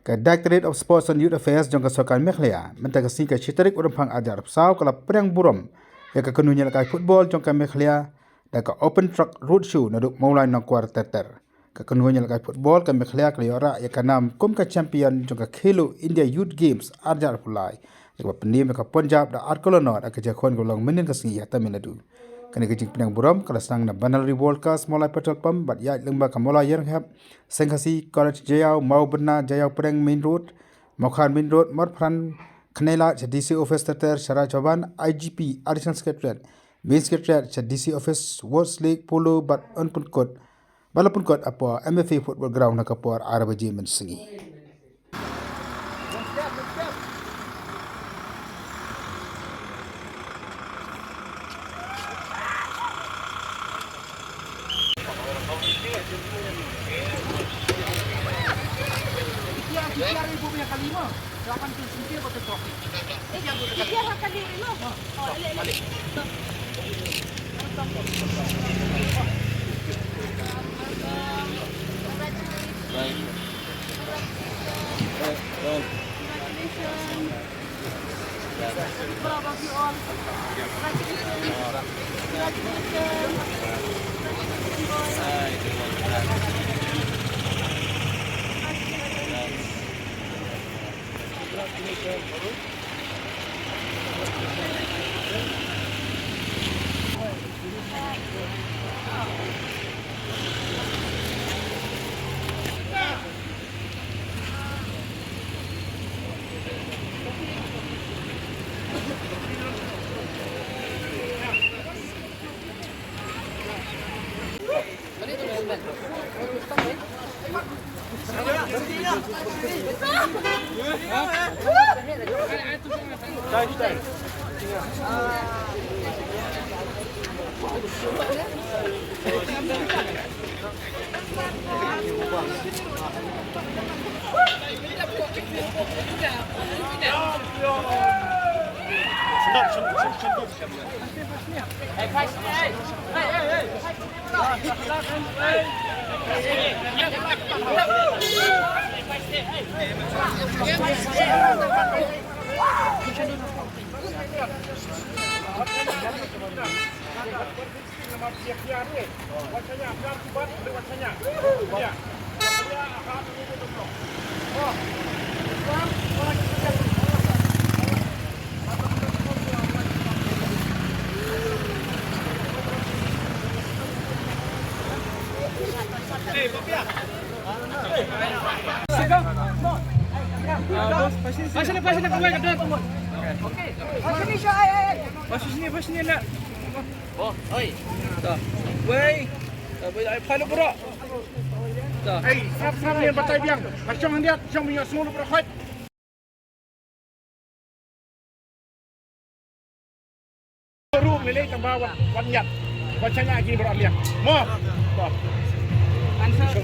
Ke Directorate of Sports and Youth Affairs jong kesokan Mekhlea mentagasi ke Citarik urumpang ajar Sabau kalau perang buram ya ke kenunya lakai football jong ke Mekhlea dan ke Open Truck Roadshow naduk maulai nakwar teter ke kenunya lakai football ke Mekhlea ke liora ya ke nam kum ke champion jong ke Khelo India Youth Games ajar pulai ya ke pendim ke Punjab da Arkolonot ke jakon golong menin ke singi ya Tamil Nadu kena kejing penang buram kalau sang na Banal Revolt kas mulai petrol pump bat ya lembah ke mulai yang hab sengkasi college jayau mau benar jayau perang main road Mokhan main road Morpran Knela DC office teter syara jawaban IGP additional secretariat main secretariat DC office World League polo bat unpun kot balapun kot apa MFA football ground nak kapor Arabaji mensengi. Biar ibu punya kalima, 8 tu singkir betul tu. Biar akan diri lo. Oh, balik. Pasal kau main kat dalam. Okey. Pasal ni Syah ai. Pasal ni nak. Oh, oi. Dah. Wei. Dah pilot berak. Dah. Ai, sap ni batai biang. Pasal dia, jom punya semua lu berkhot. Ru melek tambah wan yat. Bacanya lagi berak biang. Mo. Answer.